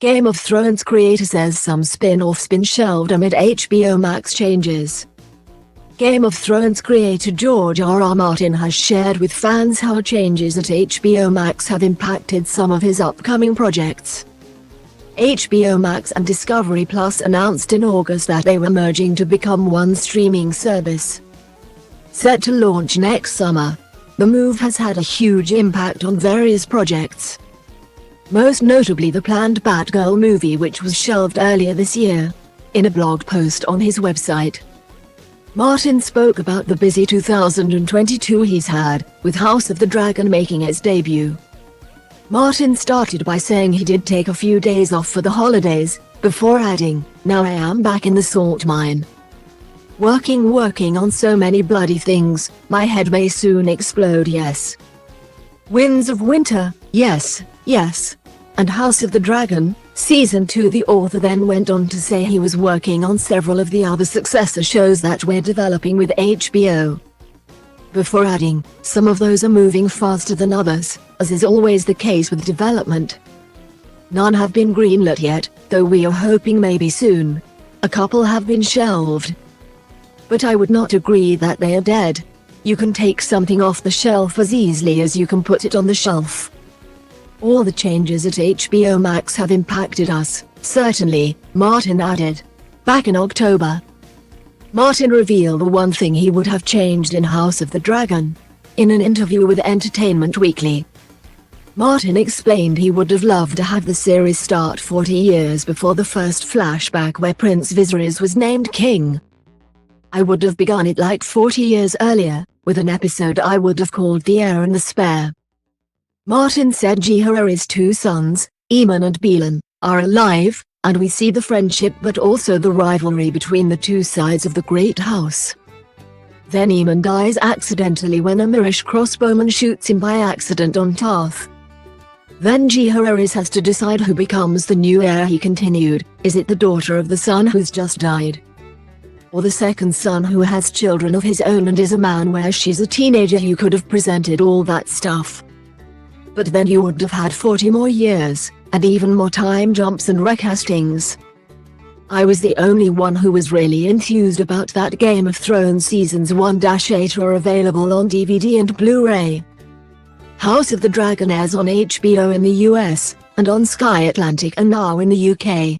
Game of Thrones creator says some spin-offs been shelved amid HBO Max changes. Game of Thrones creator George R.R. Martin has shared with fans how changes at HBO Max have impacted some of his upcoming projects. HBO Max and Discovery Plus announced in August that they were merging to become one streaming service. Set to launch next summer, the move has had a huge impact on various projects. Most notably the planned Batgirl movie, which was shelved earlier this year. In a blog post on his website, Martin spoke about the busy 2022 he's had, with House of the Dragon making its debut. Martin started by saying he did take a few days off for the holidays, before adding, "Now I am back in the salt mine. Working on so many bloody things, my head may soon explode, yes. Winds of Winter, yes. And House of the Dragon, Season 2." The author then went on to say he was working on several of the other successor shows that we're developing with HBO. Before adding, some of those are moving faster than others, as is always the case with development. None have been greenlit yet, though we are hoping maybe soon. A couple have been shelved. But I would not agree that they are dead. You can take something off the shelf as easily as you can put it on the shelf. All the changes at HBO Max have impacted us, certainly, Martin added. Back in October, Martin revealed the one thing he would have changed in House of the Dragon. In an interview with Entertainment Weekly, Martin explained he would have loved to have the series start 40 years before the first flashback where Prince Viserys was named king. "I would have begun it like 40 years earlier, with an episode I would have called The Heir and the Spare." Martin said Jaehaerys' two sons, Aemon and Balon, are alive, and we see the friendship but also the rivalry between the two sides of the great house. Then Aemon dies accidentally when a Myrish crossbowman shoots him by accident on Tarth. Then Jaehaerys has to decide who becomes the new heir. He continued, "Is it the daughter of the son who's just died? Or the second son who has children of his own and is a man where she's a teenager?" You could have presented all that stuff. But then you would have had 40 more years, and even more time jumps and recastings. I was the only one who was really enthused about that. Game of Thrones Seasons 1-8 are available on DVD and Blu-ray. House of the Dragon airs on HBO in the US, and on Sky Atlantic and now in the UK.